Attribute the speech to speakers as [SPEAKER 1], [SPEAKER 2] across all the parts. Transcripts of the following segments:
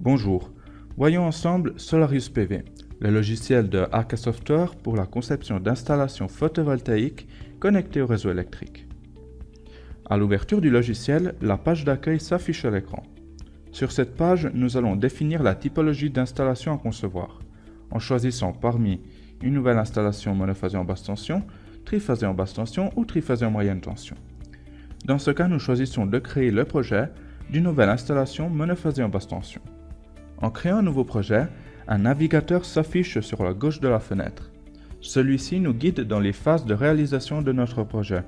[SPEAKER 1] Bonjour, voyons ensemble Solarius PV, le logiciel de Arca Software pour la conception d'installations photovoltaïques connectées au réseau électrique. À l'ouverture du logiciel, la page d'accueil s'affiche à l'écran. Sur cette page, nous allons définir la typologie d'installation à concevoir, en choisissant parmi une nouvelle installation monophasée en basse tension, triphasée en basse tension ou triphasée en moyenne tension. Dans ce cas, nous choisissons de créer le projet d'une nouvelle installation monophasée en basse tension. En créant un nouveau projet, un navigateur s'affiche sur la gauche de la fenêtre. Celui-ci nous guide dans les phases de réalisation de notre projet,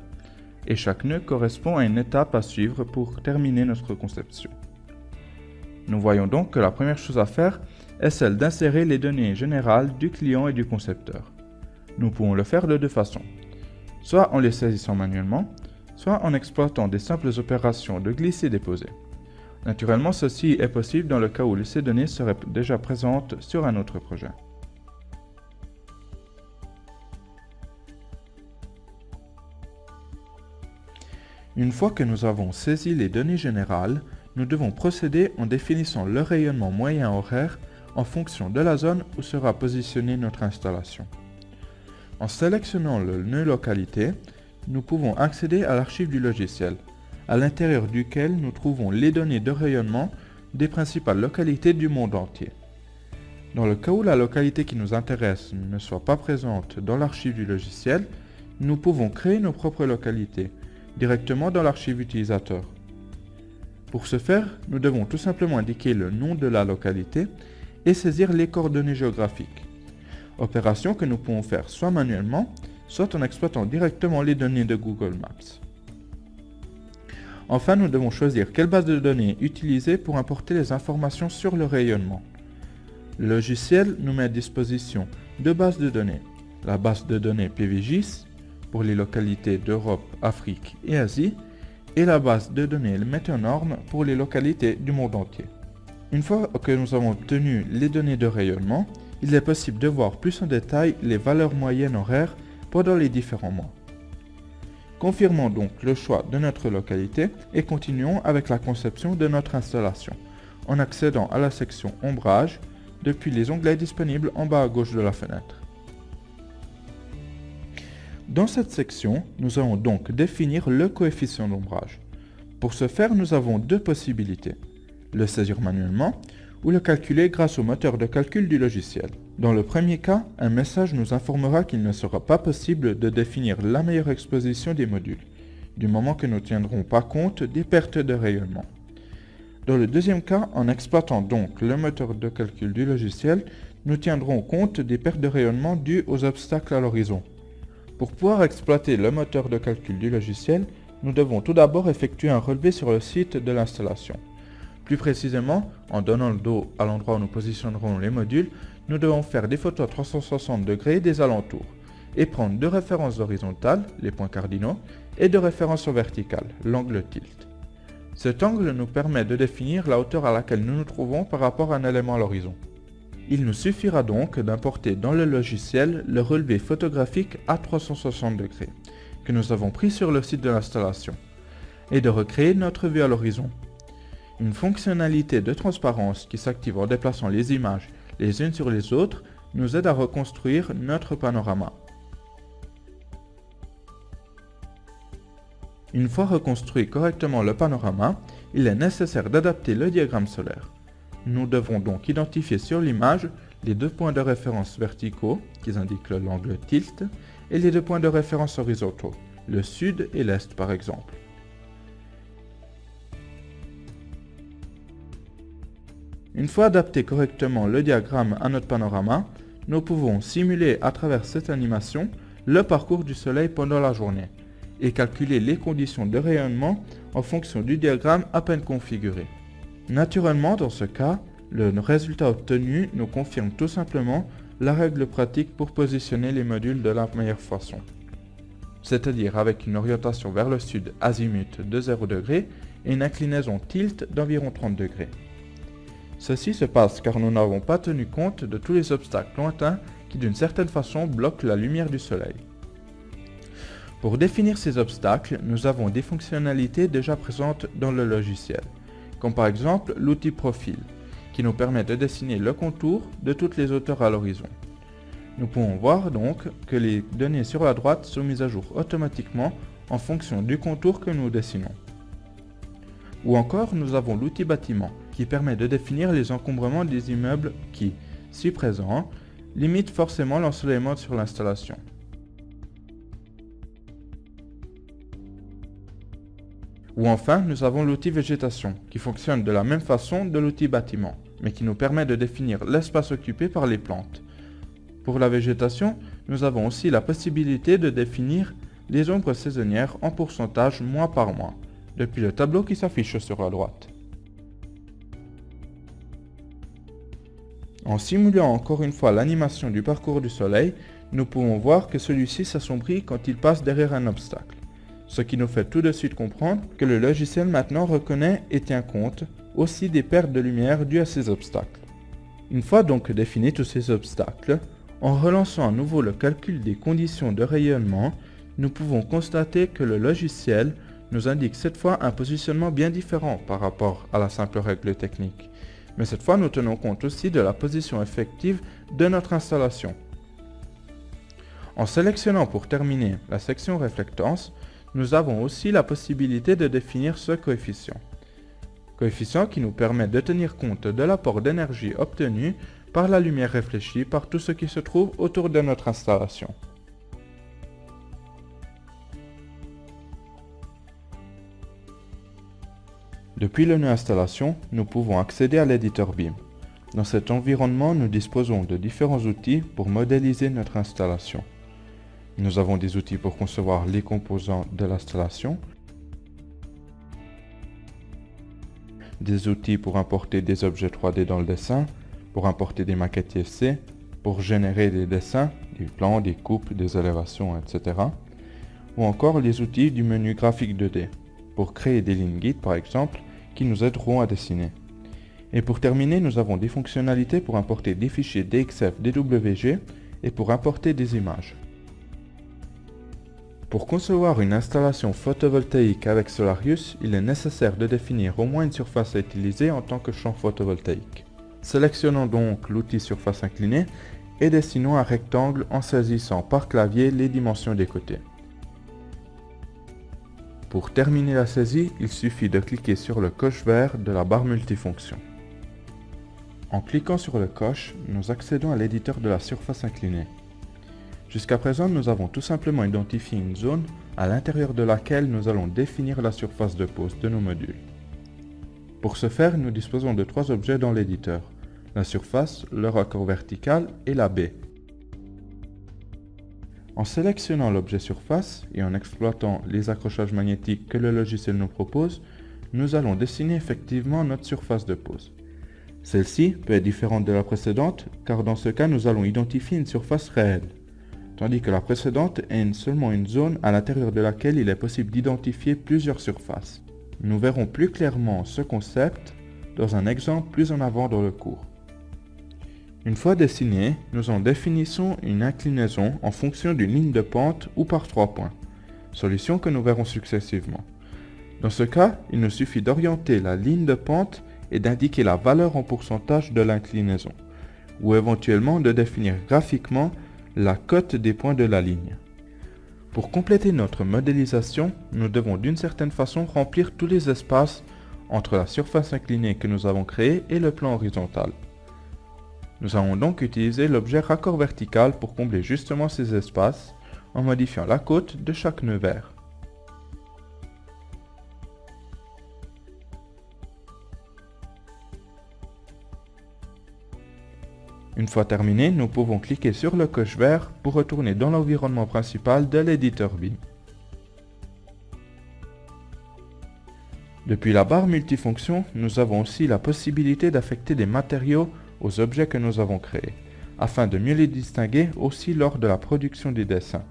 [SPEAKER 1] et chaque nœud correspond à une étape à suivre pour terminer notre conception. Nous voyons donc que la première chose à faire est celle d'insérer les données générales du client et du concepteur. Nous pouvons le faire de deux façons, soit en les saisissant manuellement, soit en exploitant des simples opérations de glisser-déposer. Naturellement, ceci est possible dans le cas où ces données seraient déjà présentes sur un autre projet. Une fois que nous avons saisi les données générales, nous devons procéder en définissant le rayonnement moyen horaire en fonction de la zone où sera positionnée notre installation. En sélectionnant le nœud localité, nous pouvons accéder à l'archive du logiciel, à l'intérieur duquel nous trouvons les données de rayonnement des principales localités du monde entier. Dans le cas où la localité qui nous intéresse ne soit pas présente dans l'archive du logiciel, nous pouvons créer nos propres localités, directement dans l'archive utilisateur. Pour ce faire, nous devons tout simplement indiquer le nom de la localité et saisir les coordonnées géographiques. Opération que nous pouvons faire soit manuellement, soit en exploitant directement les données de Google Maps. Enfin, nous devons choisir quelle base de données utiliser pour importer les informations sur le rayonnement. Le logiciel nous met à disposition deux bases de données. La base de données PVGIS pour les localités d'Europe, Afrique et Asie et la base de données Météonormes pour les localités du monde entier. Une fois que nous avons obtenu les données de rayonnement, il est possible de voir plus en détail les valeurs moyennes horaires pendant les différents mois. Confirmons donc le choix de notre localité et continuons avec la conception de notre installation, en accédant à la section Ombrage depuis les onglets disponibles en bas à gauche de la fenêtre. Dans cette section, nous allons donc définir le coefficient d'ombrage. Pour ce faire, nous avons deux possibilités, le saisir manuellement ou le calculer grâce au moteur de calcul du logiciel. Dans le premier cas, un message nous informera qu'il ne sera pas possible de définir la meilleure exposition des modules, du moment que nous ne tiendrons pas compte des pertes de rayonnement. Dans le deuxième cas, en exploitant donc le moteur de calcul du logiciel, nous tiendrons compte des pertes de rayonnement dues aux obstacles à l'horizon. Pour pouvoir exploiter le moteur de calcul du logiciel, nous devons tout d'abord effectuer un relevé sur le site de l'installation. Plus précisément, en donnant le dos à l'endroit où nous positionnerons les modules, nous devons faire des photos à 360 degrés des alentours et prendre deux références horizontales, les points cardinaux, et deux références verticales, l'angle tilt. Cet angle nous permet de définir la hauteur à laquelle nous nous trouvons par rapport à un élément à l'horizon. Il nous suffira donc d'importer dans le logiciel le relevé photographique à 360 degrés que nous avons pris sur le site de l'installation et de recréer notre vue à l'horizon. Une fonctionnalité de transparence qui s'active en déplaçant les images les unes sur les autres nous aide à reconstruire notre panorama. Une fois reconstruit correctement le panorama, il est nécessaire d'adapter le diagramme solaire. Nous devrons donc identifier sur l'image les deux points de référence verticaux qui indiquent l'angle tilt et les deux points de référence horizontaux, le sud et l'est par exemple. Une fois adapté correctement le diagramme à notre panorama, nous pouvons simuler à travers cette animation le parcours du soleil pendant la journée et calculer les conditions de rayonnement en fonction du diagramme à peine configuré. Naturellement, dans ce cas, le résultat obtenu nous confirme tout simplement la règle pratique pour positionner les modules de la meilleure façon, c'est-à-dire avec une orientation vers le sud azimut de 0 degrés et une inclinaison tilt d'environ 30 degrés. Ceci se passe car nous n'avons pas tenu compte de tous les obstacles lointains qui d'une certaine façon bloquent la lumière du soleil. Pour définir ces obstacles, nous avons des fonctionnalités déjà présentes dans le logiciel, comme par exemple l'outil Profil. qui nous permet de dessiner le contour de toutes les hauteurs à l'horizon. Nous pouvons voir donc que les données sur la droite sont mises à jour automatiquement en fonction du contour que nous dessinons. Ou encore, nous avons l'outil bâtiment qui permet de définir les encombrements des immeubles qui, si présents, limitent forcément l'ensoleillement sur l'installation. Ou enfin, nous avons l'outil végétation qui fonctionne de la même façon de l'outil bâtiment, mais qui nous permet de définir l'espace occupé par les plantes. Pour la végétation, nous avons aussi la possibilité de définir les ombres saisonnières en pourcentage mois par mois, depuis le tableau qui s'affiche sur la droite. En simulant encore une fois l'animation du parcours du soleil, nous pouvons voir que celui-ci s'assombrit quand il passe derrière un obstacle, ce qui nous fait tout de suite comprendre que le logiciel maintenant reconnaît et tient compte aussi des pertes de lumière dues à ces obstacles. Une fois donc définis tous ces obstacles, en relançant à nouveau le calcul des conditions de rayonnement, nous pouvons constater que le logiciel nous indique cette fois un positionnement bien différent par rapport à la simple règle technique. Mais cette fois, nous tenons compte aussi de la position effective de notre installation. En sélectionnant pour terminer la section réflectance, nous avons aussi la possibilité de définir ce coefficient. Coefficient qui nous permet de tenir compte de l'apport d'énergie obtenu par la lumière réfléchie par tout ce qui se trouve autour de notre installation. Depuis le menu Installation, nous pouvons accéder à l'éditeur BIM. Dans cet environnement, nous disposons de différents outils pour modéliser notre installation. Nous avons des outils pour concevoir les composants de l'installation, des outils pour importer des objets 3D dans le dessin, pour importer des maquettes IFC, pour générer des dessins, des plans, des coupes, des élévations, etc. Ou encore les outils du menu graphique 2D, pour créer des lignes guides par exemple, qui nous aideront à dessiner. Et pour terminer, nous avons des fonctionnalités pour importer des fichiers DXF, DWG et pour importer des images. Pour concevoir une installation photovoltaïque avec Solarius, il est nécessaire de définir au moins une surface à utiliser en tant que champ photovoltaïque. Sélectionnons donc l'outil surface inclinée et dessinons un rectangle en saisissant par clavier les dimensions des côtés. Pour terminer la saisie, il suffit de cliquer sur le coche vert de la barre multifonction. En cliquant sur le coche, nous accédons à l'éditeur de la surface inclinée. Jusqu'à présent, nous avons tout simplement identifié une zone à l'intérieur de laquelle nous allons définir la surface de pose de nos modules. Pour ce faire, nous disposons de 3 objets dans l'éditeur: la surface, le raccord vertical et la baie. En sélectionnant l'objet surface et en exploitant les accrochages magnétiques que le logiciel nous propose, nous allons dessiner effectivement notre surface de pose. Celle-ci peut être différente de la précédente car dans ce cas nous allons identifier une surface réelle, tandis que la précédente est seulement une zone à l'intérieur de laquelle il est possible d'identifier plusieurs surfaces. Nous verrons plus clairement ce concept dans un exemple plus en avant dans le cours. Une fois dessiné, nous en définissons une inclinaison en fonction d'une ligne de pente ou par 3 points, solution que nous verrons successivement. Dans ce cas, il nous suffit d'orienter la ligne de pente et d'indiquer la valeur en pourcentage de l'inclinaison, ou éventuellement de définir graphiquement la cote des points de la ligne. Pour compléter notre modélisation, nous devons d'une certaine façon remplir tous les espaces entre la surface inclinée que nous avons créée et le plan horizontal. Nous allons donc utiliser l'objet raccord vertical pour combler justement ces espaces en modifiant la cote de chaque nœud vert. Une fois terminé, nous pouvons cliquer sur le coche vert pour retourner dans l'environnement principal de l'éditeur BIM. Depuis la barre multifonction, nous avons aussi la possibilité d'affecter des matériaux aux objets que nous avons créés, afin de mieux les distinguer aussi lors de la production des dessins.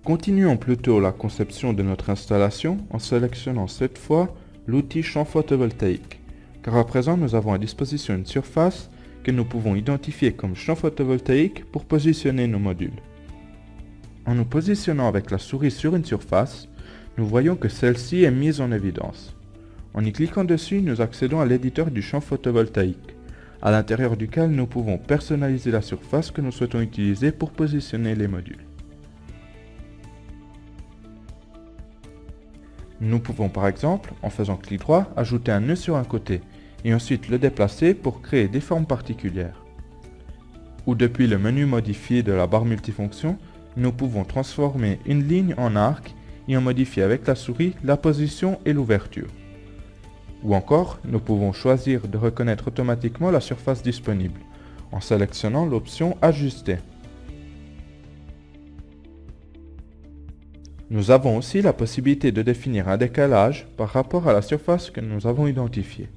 [SPEAKER 1] Continuons plutôt la conception de notre installation en sélectionnant cette fois l'outil champ photovoltaïque, car à présent nous avons à disposition une surface que nous pouvons identifier comme champ photovoltaïque pour positionner nos modules. En nous positionnant avec la souris sur une surface, nous voyons que celle-ci est mise en évidence. En y cliquant dessus, nous accédons à l'éditeur du champ photovoltaïque, à l'intérieur duquel nous pouvons personnaliser la surface que nous souhaitons utiliser pour positionner les modules. Nous pouvons par exemple, en faisant clic droit, ajouter un nœud sur un côté et ensuite le déplacer pour créer des formes particulières. Ou depuis le menu modifié de la barre multifonction, nous pouvons transformer une ligne en arc et en modifier avec la souris la position et l'ouverture. Ou encore, nous pouvons choisir de reconnaître automatiquement la surface disponible en sélectionnant l'option Ajuster. Nous avons aussi la possibilité de définir un décalage par rapport à la surface que nous avons identifiée.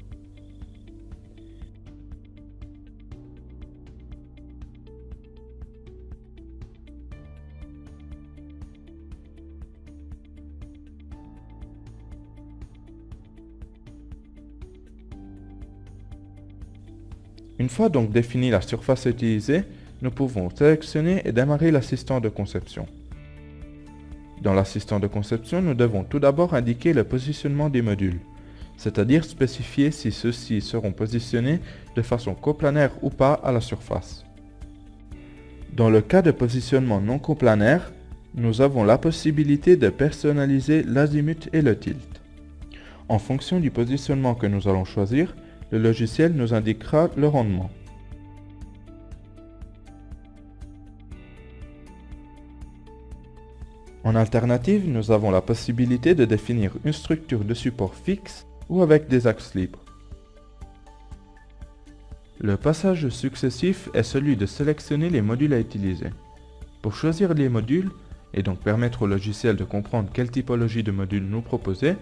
[SPEAKER 1] Une fois donc définie la surface utilisée, nous pouvons sélectionner et démarrer l'assistant de conception. Dans l'assistant de conception, nous devons tout d'abord indiquer le positionnement des modules, c'est-à-dire spécifier si ceux-ci seront positionnés de façon coplanaire ou pas à la surface. Dans le cas de positionnement non coplanaire, nous avons la possibilité de personnaliser l'azimut et le tilt. En fonction du positionnement que nous allons choisir, le logiciel nous indiquera le rendement. En alternative, nous avons la possibilité de définir une structure de support fixe ou avec des axes libres. Le passage successif est celui de sélectionner les modules à utiliser. Pour choisir les modules, et donc permettre au logiciel de comprendre quelle typologie de modules nous proposer,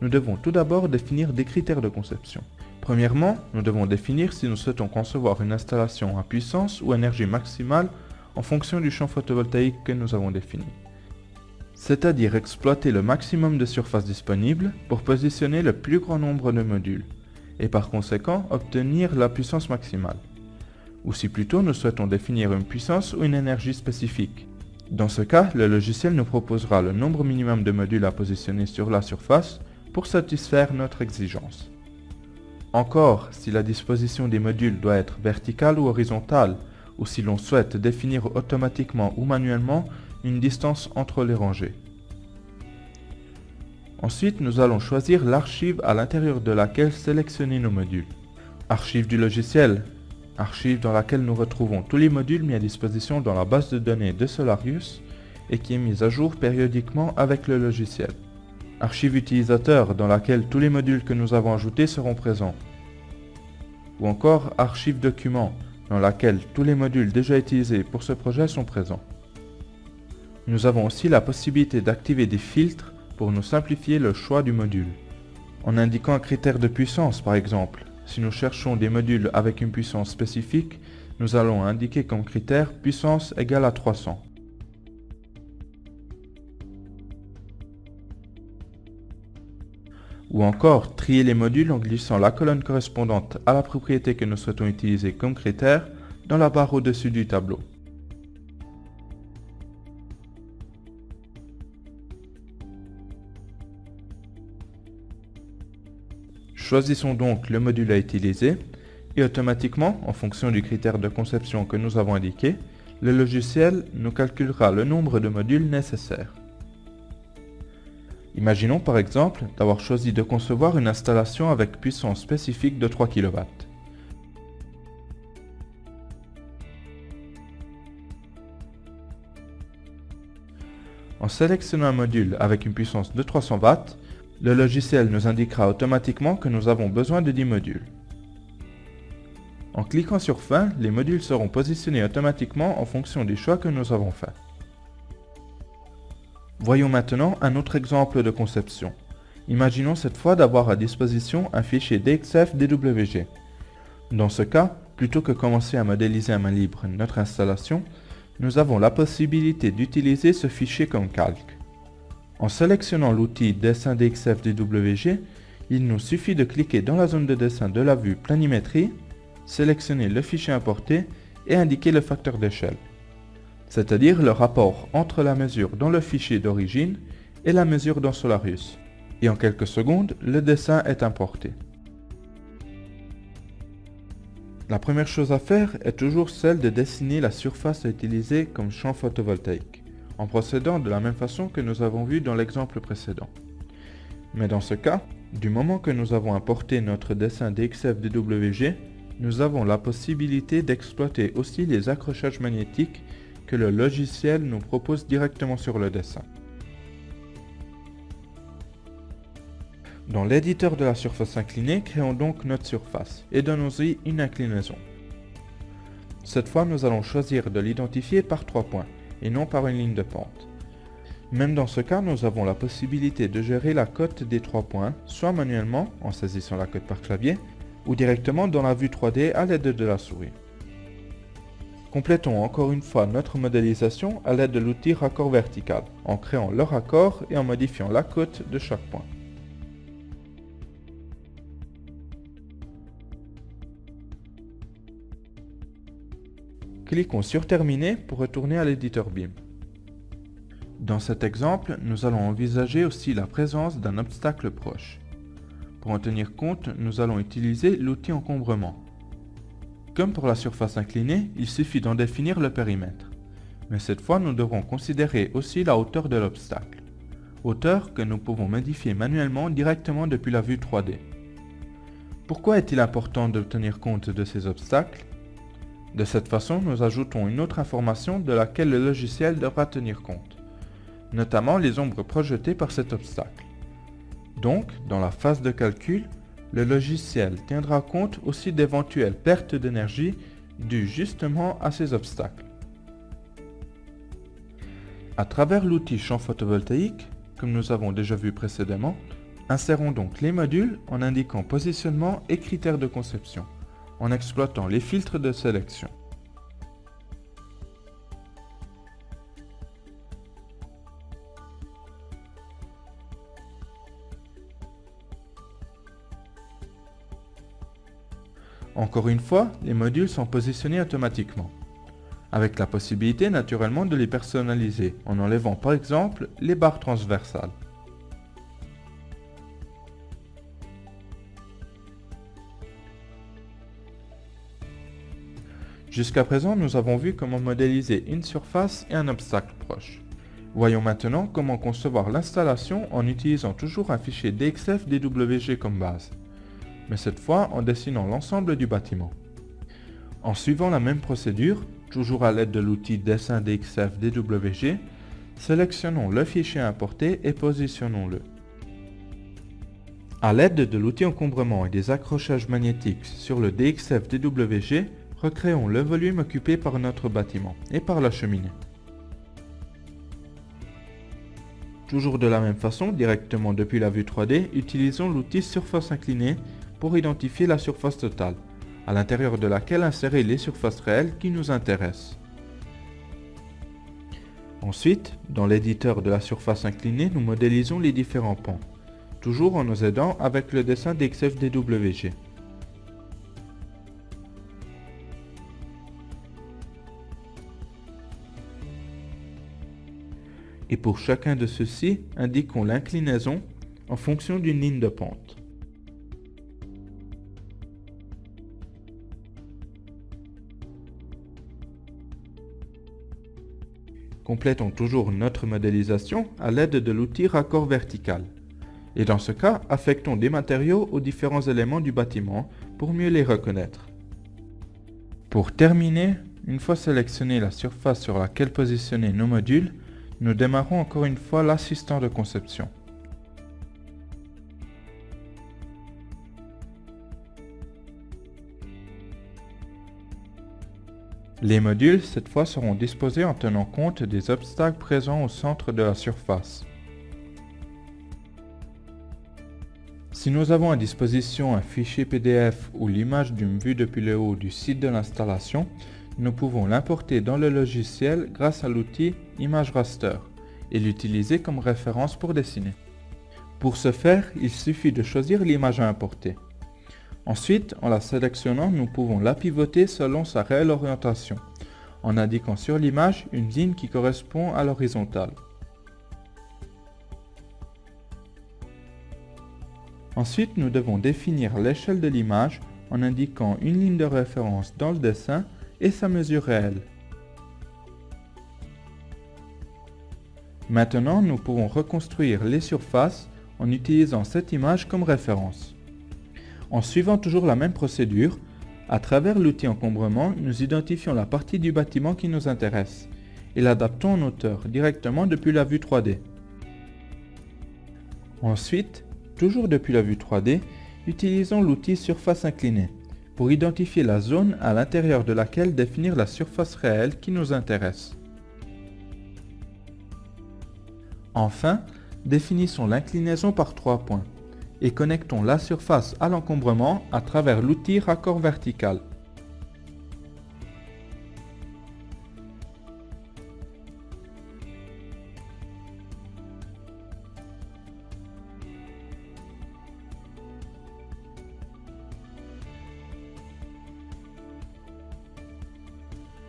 [SPEAKER 1] nous devons tout d'abord définir des critères de conception. Premièrement, nous devons définir si nous souhaitons concevoir une installation à puissance ou énergie maximale en fonction du champ photovoltaïque que nous avons défini. C'est-à-dire exploiter le maximum de surface disponible pour positionner le plus grand nombre de modules, et par conséquent obtenir la puissance maximale. Ou si plutôt nous souhaitons définir une puissance ou une énergie spécifique. Dans ce cas, le logiciel nous proposera le nombre minimum de modules à positionner sur la surface pour satisfaire notre exigence. Encore, si la disposition des modules doit être verticale ou horizontale, ou si l'on souhaite définir automatiquement ou manuellement une distance entre les rangées. Ensuite, nous allons choisir l'archive à l'intérieur de laquelle sélectionner nos modules. Archive du logiciel, archive dans laquelle nous retrouvons tous les modules mis à disposition dans la base de données de Solarius et qui est mise à jour périodiquement avec le logiciel. Archive utilisateur dans laquelle tous les modules que nous avons ajoutés seront présents. Ou encore archive document dans laquelle tous les modules déjà utilisés pour ce projet sont présents. Nous avons aussi la possibilité d'activer des filtres pour nous simplifier le choix du module. En indiquant un critère de puissance par exemple, si nous cherchons des modules avec une puissance spécifique, nous allons indiquer comme critère puissance égale à 300. Ou encore trier les modules en glissant la colonne correspondante à la propriété que nous souhaitons utiliser comme critère dans la barre au-dessus du tableau. Choisissons donc le module à utiliser et automatiquement, en fonction du critère de conception que nous avons indiqué, le logiciel nous calculera le nombre de modules nécessaires. Imaginons par exemple d'avoir choisi de concevoir une installation avec puissance spécifique de 3 kW. En sélectionnant un module avec une puissance de 300 watts, le logiciel nous indiquera automatiquement que nous avons besoin de 10 modules. En cliquant sur Fin, les modules seront positionnés automatiquement en fonction des choix que nous avons faits. Voyons maintenant un autre exemple de conception. Imaginons cette fois d'avoir à disposition un fichier DXF DWG. Dans ce cas, plutôt que commencer à modéliser à main libre notre installation, nous avons la possibilité d'utiliser ce fichier comme calque. En sélectionnant l'outil Dessin DXF DWG, il nous suffit de cliquer dans la zone de dessin de la vue Planimétrie, sélectionner le fichier importé et indiquer le facteur d'échelle, c'est-à-dire le rapport entre la mesure dans le fichier d'origine et la mesure dans Solarius. Et en quelques secondes, le dessin est importé. La première chose à faire est toujours celle de dessiner la surface à utiliser comme champ photovoltaïque, en procédant de la même façon que nous avons vu dans l'exemple précédent. Mais dans ce cas, du moment que nous avons importé notre dessin DXF-DWG, nous avons la possibilité d'exploiter aussi les accrochages magnétiques que le logiciel nous propose directement sur le dessin. Dans l'éditeur de la surface inclinée, créons donc notre surface et donnons-y une inclinaison. Cette fois, nous allons choisir de l'identifier par 3 points et non par une ligne de pente. Même dans ce cas, nous avons la possibilité de gérer la cote des 3 points, soit manuellement en saisissant la cote par clavier, ou directement dans la vue 3D à l'aide de la souris. Complétons encore une fois notre modélisation à l'aide de l'outil raccord vertical, en créant le raccord et en modifiant la cote de chaque point. Cliquons sur Terminer pour retourner à l'éditeur BIM. Dans cet exemple, nous allons envisager aussi la présence d'un obstacle proche. Pour en tenir compte, nous allons utiliser l'outil encombrement. Comme pour la surface inclinée, il suffit d'en définir le périmètre. Mais cette fois, nous devrons considérer aussi la hauteur de l'obstacle. Hauteur que nous pouvons modifier manuellement directement depuis la vue 3D. Pourquoi est-il important de tenir compte de ces obstacles ? De cette façon, nous ajoutons une autre information de laquelle le logiciel devra tenir compte, notamment les ombres projetées par cet obstacle. Donc, dans la phase de calcul, le logiciel tiendra compte aussi d'éventuelles pertes d'énergie dues justement à ces obstacles. À travers l'outil champ photovoltaïque, comme nous avons déjà vu précédemment, insérons donc les modules en indiquant positionnement et critères de conception, en exploitant les filtres de sélection. Encore une fois, les modules sont positionnés automatiquement, avec la possibilité naturellement de les personnaliser en enlevant par exemple les barres transversales. Jusqu'à présent, nous avons vu comment modéliser une surface et un obstacle proche. Voyons maintenant comment concevoir l'installation en utilisant toujours un fichier DXF-DWG comme base, mais cette fois en dessinant l'ensemble du bâtiment. En suivant la même procédure, toujours à l'aide de l'outil Dessin DXF-DWG, sélectionnons le fichier importé et positionnons-le. À l'aide de l'outil encombrement et des accrochages magnétiques sur le DXF-DWG, recréons le volume occupé par notre bâtiment et par la cheminée. Toujours de la même façon, directement depuis la vue 3D, utilisons l'outil surface inclinée pour identifier la surface totale, à l'intérieur de laquelle insérer les surfaces réelles qui nous intéressent. Ensuite, dans l'éditeur de la surface inclinée, nous modélisons les différents pans, toujours en nous aidant avec le dessin DXF-DWG. Et pour chacun de ceux-ci, indiquons l'inclinaison en fonction d'une ligne de pente. Complétons toujours notre modélisation à l'aide de l'outil raccord vertical. Et dans ce cas, affectons des matériaux aux différents éléments du bâtiment pour mieux les reconnaître. Pour terminer, une fois sélectionné la surface sur laquelle positionner nos modules, nous démarrons encore une fois l'assistant de conception. Les modules, cette fois, seront disposés en tenant compte des obstacles présents au centre de la surface. Si nous avons à disposition un fichier PDF ou l'image d'une vue depuis le haut du site de l'installation, nous pouvons l'importer dans le logiciel grâce à l'outil Image Raster et l'utiliser comme référence pour dessiner. Pour ce faire, il suffit de choisir l'image à importer. Ensuite, en la sélectionnant, nous pouvons la pivoter selon sa réelle orientation, en indiquant sur l'image une ligne qui correspond à l'horizontale. Ensuite, nous devons définir l'échelle de l'image en indiquant une ligne de référence dans le dessin et sa mesure réelle. Maintenant, nous pourrons reconstruire les surfaces en utilisant cette image comme référence. En suivant toujours la même procédure, à travers l'outil encombrement, nous identifions la partie du bâtiment qui nous intéresse et l'adaptons en hauteur directement depuis la vue 3D. Ensuite, toujours depuis la vue 3D, utilisons l'outil surface inclinée pour identifier la zone à l'intérieur de laquelle définir la surface réelle qui nous intéresse. Enfin, définissons l'inclinaison par 3 points et connectons la surface à l'encombrement à travers l'outil raccord vertical.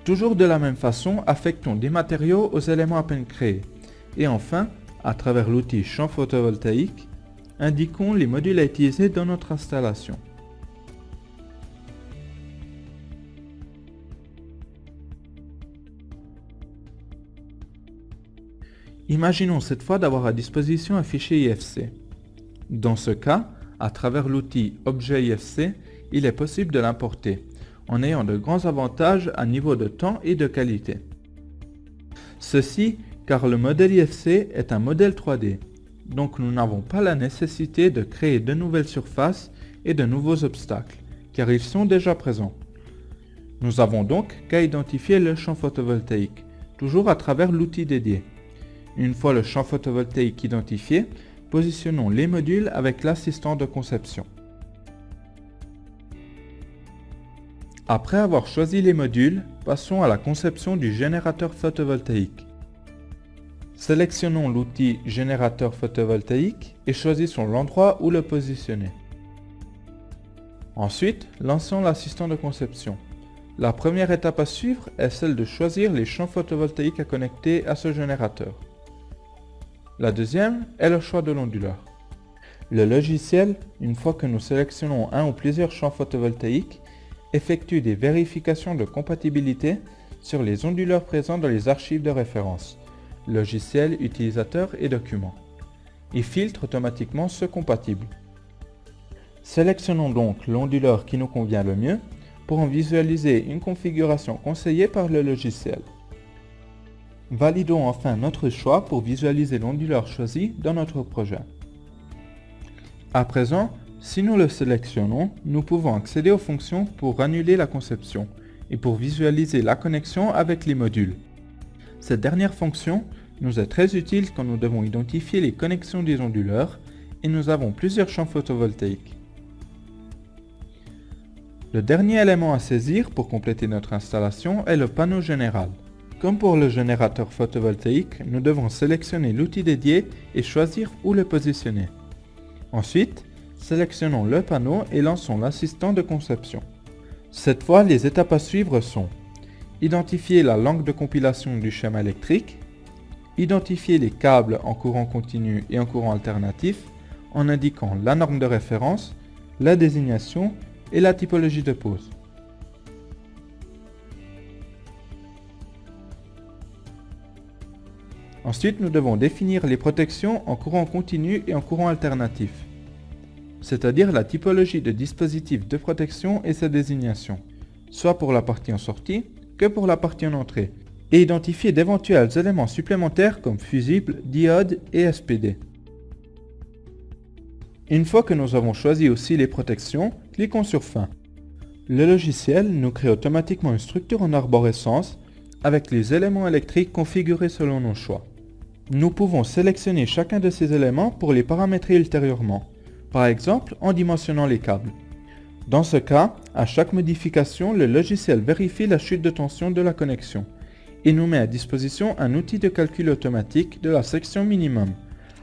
[SPEAKER 1] Toujours de la même façon, affectons des matériaux aux éléments à peine créés. Et enfin, à travers l'outil champ photovoltaïque, indiquons les modules à utiliser dans notre installation. Imaginons cette fois d'avoir à disposition un fichier IFC. Dans ce cas, à travers l'outil Objet IFC, il est possible de l'importer, en ayant de grands avantages à niveau de temps et de qualité. Ceci car le modèle IFC est un modèle 3D, donc nous n'avons pas la nécessité de créer de nouvelles surfaces et de nouveaux obstacles, car ils sont déjà présents. Nous avons donc qu'à identifier le champ photovoltaïque, toujours à travers l'outil dédié. Une fois le champ photovoltaïque identifié, positionnons les modules avec l'assistant de conception. Après avoir choisi les modules, passons à la conception du générateur photovoltaïque. Sélectionnons l'outil générateur photovoltaïque et choisissons l'endroit où le positionner. Ensuite, lançons l'assistant de conception. La première étape à suivre est celle de choisir les champs photovoltaïques à connecter à ce générateur. La deuxième est le choix de l'onduleur. Le logiciel, une fois que nous sélectionnons un ou plusieurs champs photovoltaïques, effectue des vérifications de compatibilité sur les onduleurs présents dans les archives de référence, logiciel, utilisateur et documents. Il filtre automatiquement ceux compatibles. Sélectionnons donc l'onduleur qui nous convient le mieux pour en visualiser une configuration conseillée par le logiciel. Validons enfin notre choix pour visualiser l'onduleur choisi dans notre projet. À présent, si nous le sélectionnons, nous pouvons accéder aux fonctions pour annuler la conception et pour visualiser la connexion avec les modules. Cette dernière fonction nous est très utile quand nous devons identifier les connexions des onduleurs et nous avons plusieurs champs photovoltaïques. Le dernier élément à saisir pour compléter notre installation est le panneau général. Comme pour le générateur photovoltaïque, nous devons sélectionner l'outil dédié et choisir où le positionner. Ensuite, sélectionnons le panneau et lançons l'assistant de conception. Cette fois, les étapes à suivre sont: identifier la langue de compilation du schéma électrique, identifier les câbles en courant continu et en courant alternatif en indiquant la norme de référence, la désignation et la typologie de pose. Ensuite, nous devons définir les protections en courant continu et en courant alternatif, c'est-à-dire la typologie de dispositif de protection et sa désignation, soit pour la partie en sortie que pour la partie en entrée, et identifier d'éventuels éléments supplémentaires comme fusibles, diodes et SPD. Une fois que nous avons choisi aussi les protections, cliquons sur Fin. Le logiciel nous crée automatiquement une structure en arborescence avec les éléments électriques configurés selon nos choix. Nous pouvons sélectionner chacun de ces éléments pour les paramétrer ultérieurement, par exemple en dimensionnant les câbles. Dans ce cas, à chaque modification, le logiciel vérifie la chute de tension de la connexion et nous met à disposition un outil de calcul automatique de la section minimum,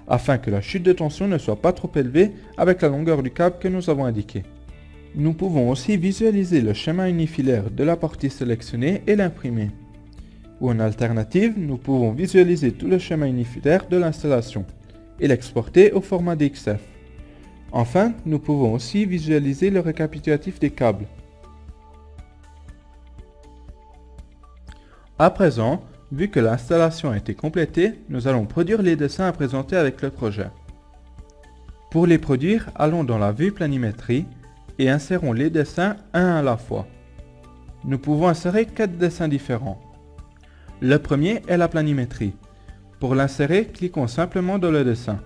[SPEAKER 1] afin que la chute de tension ne soit pas trop élevée avec la longueur du câble que nous avons indiqué. Nous pouvons aussi visualiser le schéma unifilaire de la partie sélectionnée et l'imprimer. Ou en alternative, nous pouvons visualiser tout le schéma unifilaire de l'installation et l'exporter au format DXF. Enfin, nous pouvons aussi visualiser le récapitulatif des câbles. À présent, vu que l'installation a été complétée, nous allons produire les dessins à présenter avec le projet. Pour les produire, allons dans la vue planimétrie et insérons les dessins un à la fois. Nous pouvons insérer 4 dessins différents. Le premier est la planimétrie. Pour l'insérer, cliquons simplement dans le dessin.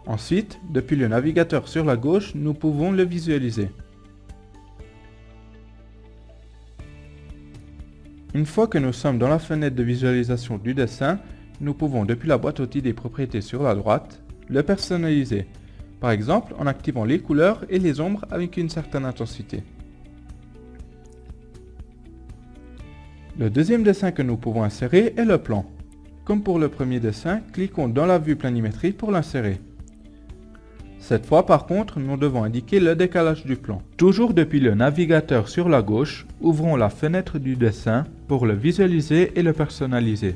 [SPEAKER 1] Ensuite, depuis le navigateur sur la gauche, nous pouvons le visualiser. Une fois que nous sommes dans la fenêtre de visualisation du dessin, nous pouvons depuis la boîte outils des propriétés sur la droite, le personnaliser. Par exemple, en activant les couleurs et les ombres avec une certaine intensité. Le deuxième dessin que nous pouvons insérer est le plan. Comme pour le premier dessin, cliquons dans la vue planimétrie pour l'insérer. Cette fois par contre, nous devons indiquer le décalage du plan. Toujours depuis le navigateur sur la gauche, ouvrons la fenêtre du dessin pour le visualiser et le personnaliser.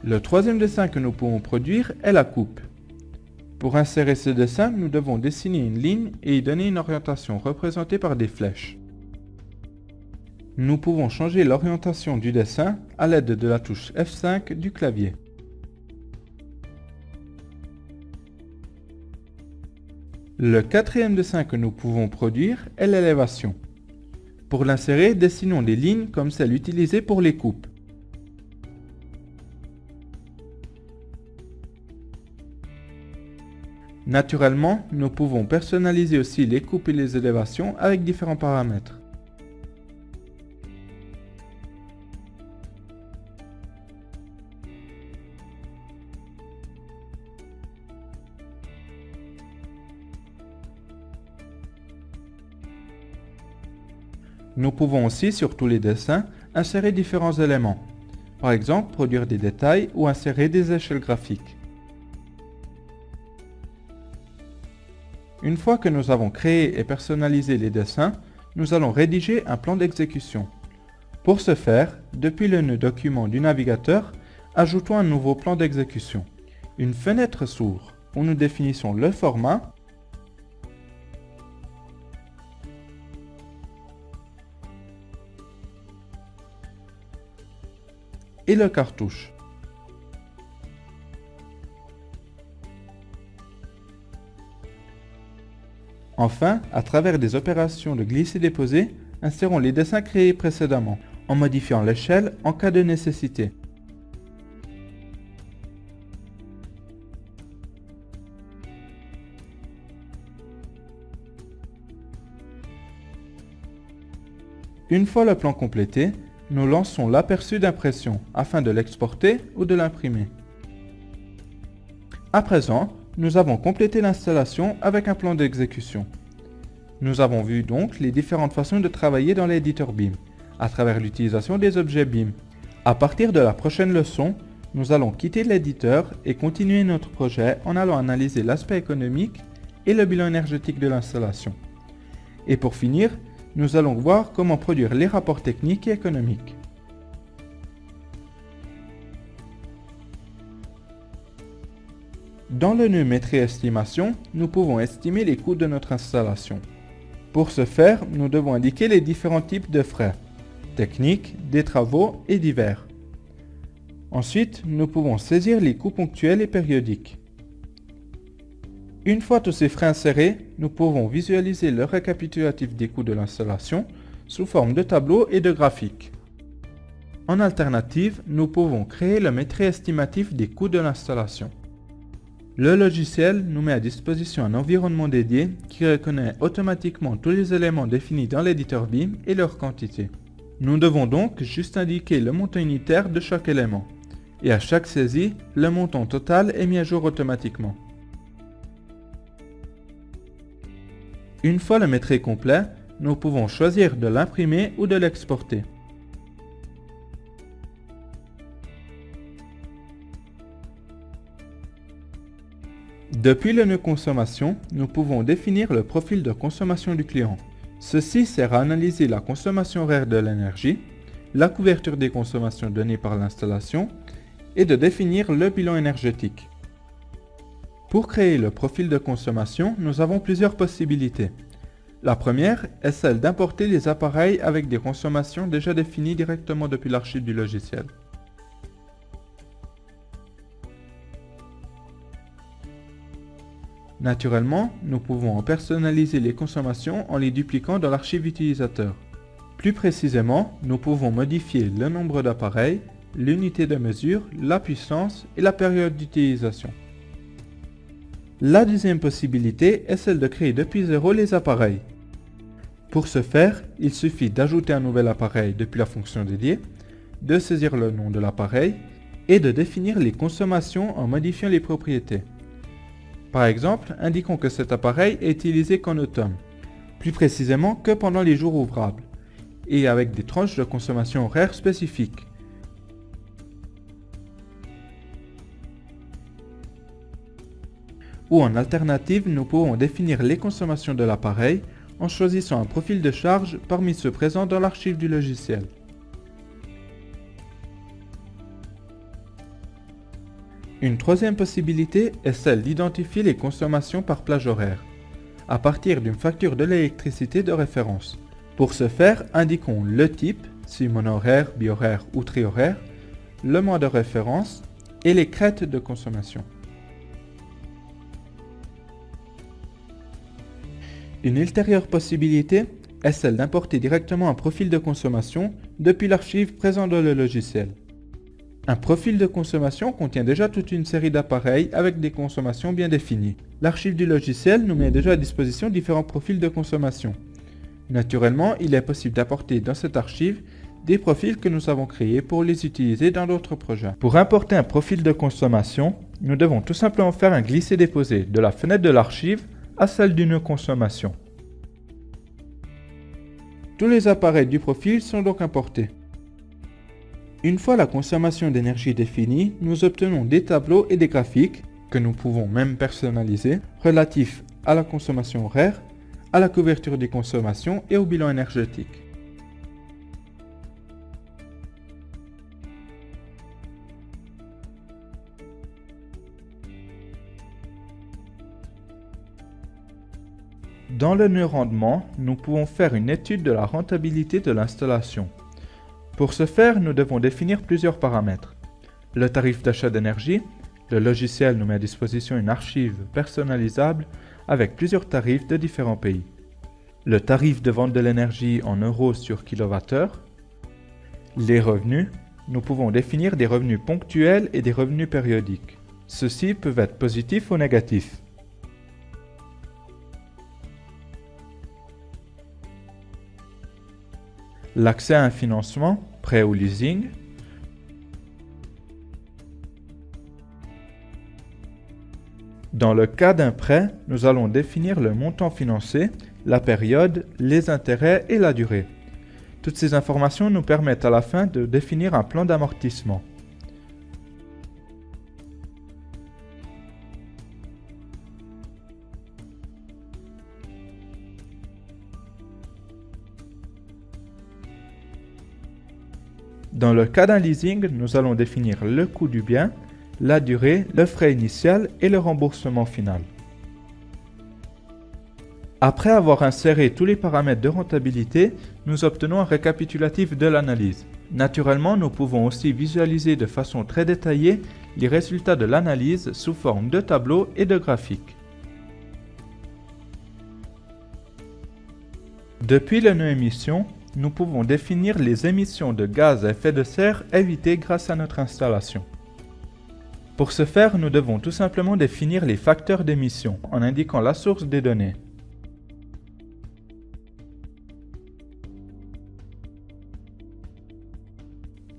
[SPEAKER 1] Le troisième dessin que nous pouvons produire est la coupe. Pour insérer ce dessin, nous devons dessiner une ligne et y donner une orientation représentée par des flèches. Nous pouvons changer l'orientation du dessin à l'aide de la touche F5 du clavier. Le quatrième dessin que nous pouvons produire est l'élévation. Pour l'insérer, dessinons des lignes comme celles utilisées pour les coupes. Naturellement, nous pouvons personnaliser aussi les coupes et les élévations avec différents paramètres. Nous pouvons aussi, sur tous les dessins, insérer différents éléments. Par exemple, produire des détails ou insérer des échelles graphiques. Une fois que nous avons créé et personnalisé les dessins, nous allons rédiger un plan d'exécution. Pour ce faire, depuis le nœud document du navigateur, ajoutons un nouveau plan d'exécution. Une fenêtre s'ouvre où nous définissons le format et le cartouche. Enfin, à travers des opérations de glisser-déposer, insérons les dessins créés précédemment, en modifiant l'échelle en cas de nécessité. Une fois le plan complété, nous lançons l'aperçu d'impression afin de l'exporter ou de l'imprimer. À présent, nous avons complété l'installation avec un plan d'exécution. Nous avons vu donc les différentes façons de travailler dans l'éditeur BIM, à travers l'utilisation des objets BIM. À partir de la prochaine leçon, nous allons quitter l'éditeur et continuer notre projet en allant analyser l'aspect économique et le bilan énergétique de l'installation. Et pour finir, nous allons voir comment produire les rapports techniques et économiques. Dans le nœud Maîtrise Estimation, nous pouvons estimer les coûts de notre installation. Pour ce faire, nous devons indiquer les différents types de frais, techniques, des travaux et divers. Ensuite, nous pouvons saisir les coûts ponctuels et périodiques. Une fois tous ces frais insérés, nous pouvons visualiser le récapitulatif des coûts de l'installation sous forme de tableaux et de graphiques. En alternative, nous pouvons créer le maîtrise estimatif des coûts de l'installation. Le logiciel nous met à disposition un environnement dédié qui reconnaît automatiquement tous les éléments définis dans l'éditeur BIM et leur quantité. Nous devons donc juste indiquer le montant unitaire de chaque élément. Et à chaque saisie, le montant total est mis à jour automatiquement. Une fois le métré complet, nous pouvons choisir de l'imprimer ou de l'exporter. Depuis le nœud consommation, nous pouvons définir le profil de consommation du client. Ceci sert à analyser la consommation horaire de l'énergie, la couverture des consommations données par l'installation et de définir le bilan énergétique. Pour créer le profil de consommation, nous avons plusieurs possibilités. La première est celle d'importer les appareils avec des consommations déjà définies directement depuis l'archive du logiciel. Naturellement, nous pouvons en personnaliser les consommations en les dupliquant dans l'archive utilisateur. Plus précisément, nous pouvons modifier le nombre d'appareils, l'unité de mesure, la puissance et la période d'utilisation. La deuxième possibilité est celle de créer depuis zéro les appareils. Pour ce faire, il suffit d'ajouter un nouvel appareil depuis la fonction dédiée, de saisir le nom de l'appareil et de définir les consommations en modifiant les propriétés. Par exemple, indiquons que cet appareil est utilisé qu'en automne, plus précisément que pendant les jours ouvrables, et avec des tranches de consommation horaire spécifiques. Ou en alternative, nous pouvons définir les consommations de l'appareil en choisissant un profil de charge parmi ceux présents dans l'archive du logiciel. Une troisième possibilité est celle d'identifier les consommations par plage horaire, à partir d'une facture de l'électricité de référence. Pour ce faire, indiquons le type, si monohoraire, bihoraire ou trihoraire, le mois de référence et les crêtes de consommation. Une ultérieure possibilité est celle d'importer directement un profil de consommation depuis l'archive présente dans le logiciel. Un profil de consommation contient déjà toute une série d'appareils avec des consommations bien définies. L'archive du logiciel nous met déjà à disposition différents profils de consommation. Naturellement, il est possible d'apporter dans cette archive des profils que nous avons créés pour les utiliser dans d'autres projets. Pour importer un profil de consommation, nous devons tout simplement faire un glisser-déposer de la fenêtre de l'archive à celle d'une consommation. Tous les appareils du profil sont donc importés. Une fois la consommation d'énergie définie, nous obtenons des tableaux et des graphiques, que nous pouvons même personnaliser, relatifs à la consommation horaire, à la couverture des consommations et au bilan énergétique. Dans le nœud rendement, nous pouvons faire une étude de la rentabilité de l'installation. Pour ce faire, nous devons définir plusieurs paramètres. Le tarif d'achat d'énergie, le logiciel nous met à disposition une archive personnalisable avec plusieurs tarifs de différents pays. Le tarif de vente de l'énergie en euros sur kilowattheure. Les revenus, nous pouvons définir des revenus ponctuels et des revenus périodiques. Ceux-ci peuvent être positifs ou négatifs. L'accès à un financement, prêt ou leasing. Dans le cas d'un prêt, nous allons définir le montant financé, la période, les intérêts et la durée. Toutes ces informations nous permettent à la fin de définir un plan d'amortissement. Dans le cas d'un leasing, nous allons définir le coût du bien, la durée, le frais initial et le remboursement final. Après avoir inséré tous les paramètres de rentabilité, nous obtenons un récapitulatif de l'analyse. Naturellement, nous pouvons aussi visualiser de façon très détaillée les résultats de l'analyse sous forme de tableaux et de graphiques. Depuis le nœud émissions, nous pouvons définir les émissions de gaz à effet de serre évitées grâce à notre installation. Pour ce faire, nous devons tout simplement définir les facteurs d'émission en indiquant la source des données.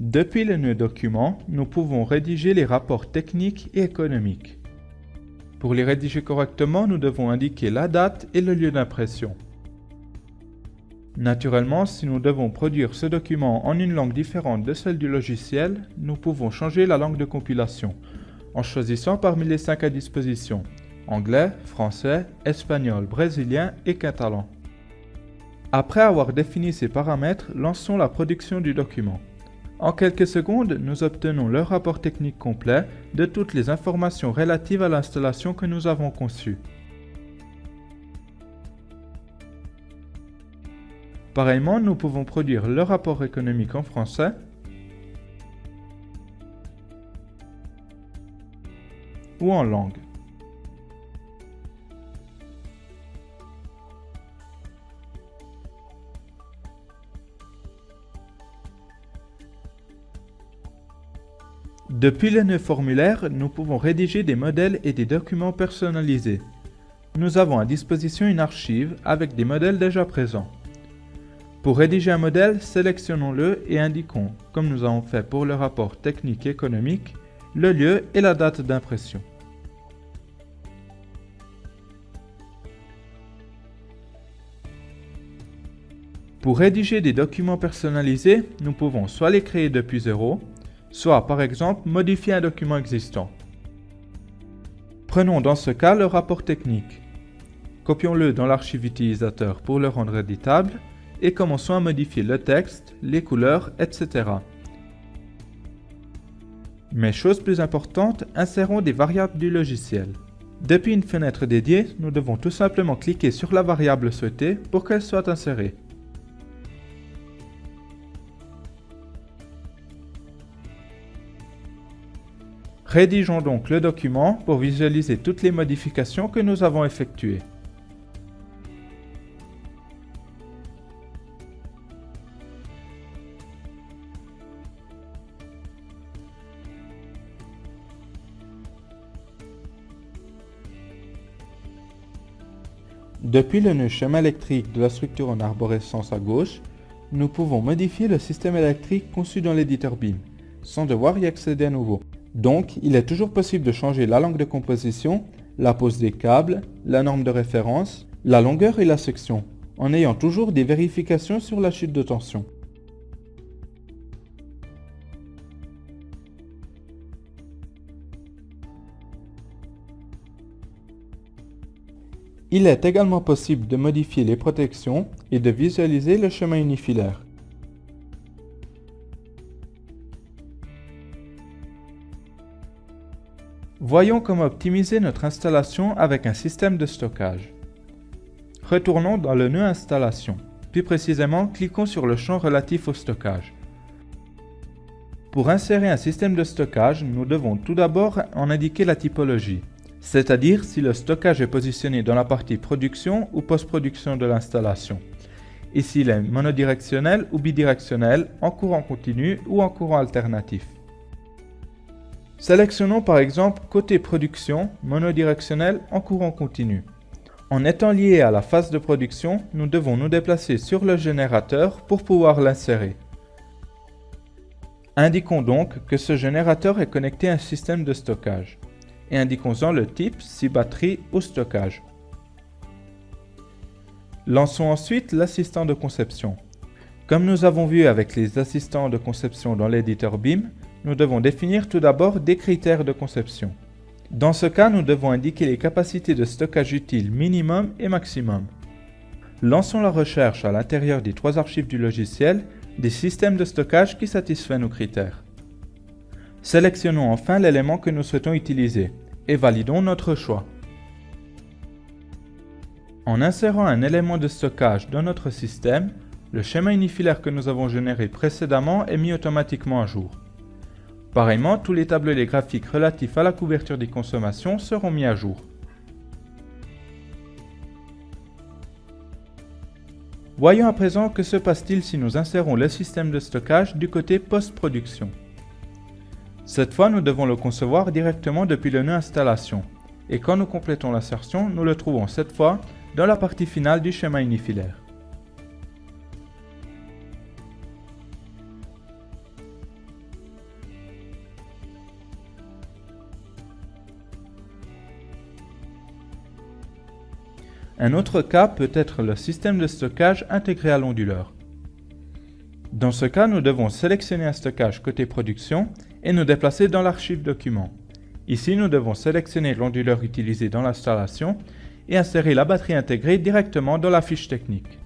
[SPEAKER 1] Depuis le nœud document, nous pouvons rédiger les rapports techniques et économiques. Pour les rédiger correctement, nous devons indiquer la date et le lieu d'impression. Naturellement, si nous devons produire ce document en une langue différente de celle du logiciel, nous pouvons changer la langue de compilation, en choisissant parmi les 5 à disposition: anglais, français, espagnol, brésilien et catalan. Après avoir défini ces paramètres, lançons la production du document. En quelques secondes, nous obtenons le rapport technique complet de toutes les informations relatives à l'installation que nous avons conçue. Pareillement, nous pouvons produire le rapport économique en français ou en langue. Depuis le nœud formulaire, nous pouvons rédiger des modèles et des documents personnalisés. Nous avons à disposition une archive avec des modèles déjà présents. Pour rédiger un modèle, sélectionnons-le et indiquons, comme nous avons fait pour le rapport technique économique, le lieu et la date d'impression. Pour rédiger des documents personnalisés, nous pouvons soit les créer depuis zéro, soit par exemple modifier un document existant. Prenons dans ce cas le rapport technique. Copions-le dans l'archive utilisateur pour le rendre éditable et commençons à modifier le texte, les couleurs, etc. Mais chose plus importante, insérons des variables du logiciel. Depuis une fenêtre dédiée, nous devons tout simplement cliquer sur la variable souhaitée pour qu'elle soit insérée. Rédigeons donc le document pour visualiser toutes les modifications que nous avons effectuées. Depuis le nœud schéma électrique de la structure en arborescence à gauche, nous pouvons modifier le système électrique conçu dans l'éditeur BIM, sans devoir y accéder à nouveau. Donc, il est toujours possible de changer la langue de composition, la pose des câbles, la norme de référence, la longueur et la section, en ayant toujours des vérifications sur la chute de tension. Il est également possible de modifier les protections et de visualiser le schéma unifilaire. Voyons comment optimiser notre installation avec un système de stockage. Retournons dans le nœud Installation. Plus précisément, cliquons sur le champ relatif au stockage. Pour insérer un système de stockage, nous devons tout d'abord en indiquer la typologie, c'est-à-dire si le stockage est positionné dans la partie production ou post-production de l'installation, et s'il est monodirectionnel ou bidirectionnel, en courant continu ou en courant alternatif. Sélectionnons par exemple côté production, monodirectionnel en courant continu. En étant lié à la phase de production, nous devons nous déplacer sur le générateur pour pouvoir l'insérer. Indiquons donc que ce générateur est connecté à un système de stockage. Et indiquons-en le type, si batterie ou stockage. Lançons ensuite l'assistant de conception. Comme nous avons vu avec les assistants de conception dans l'éditeur BIM, nous devons définir tout d'abord des critères de conception. Dans ce cas, nous devons indiquer les capacités de stockage utiles minimum et maximum. Lançons la recherche à l'intérieur des 3 archives du logiciel des systèmes de stockage qui satisfait nos critères. Sélectionnons enfin l'élément que nous souhaitons utiliser et validons notre choix. En insérant un élément de stockage dans notre système, le schéma unifilaire que nous avons généré précédemment est mis automatiquement à jour. Pareillement, tous les tableaux et les graphiques relatifs à la couverture des consommations seront mis à jour. Voyons à présent que se passe-t-il si nous insérons le système de stockage du côté post-production. Cette fois, nous devons le concevoir directement depuis le nœud Installation, et quand nous complétons l'insertion, nous le trouvons cette fois dans la partie finale du schéma unifilaire. Un autre cas peut être le système de stockage intégré à l'onduleur. Dans ce cas, nous devons sélectionner un stockage côté production et nous déplacer dans l'archive document. Ici, nous devons sélectionner l'onduleur utilisé dans l'installation et insérer la batterie intégrée directement dans la fiche technique.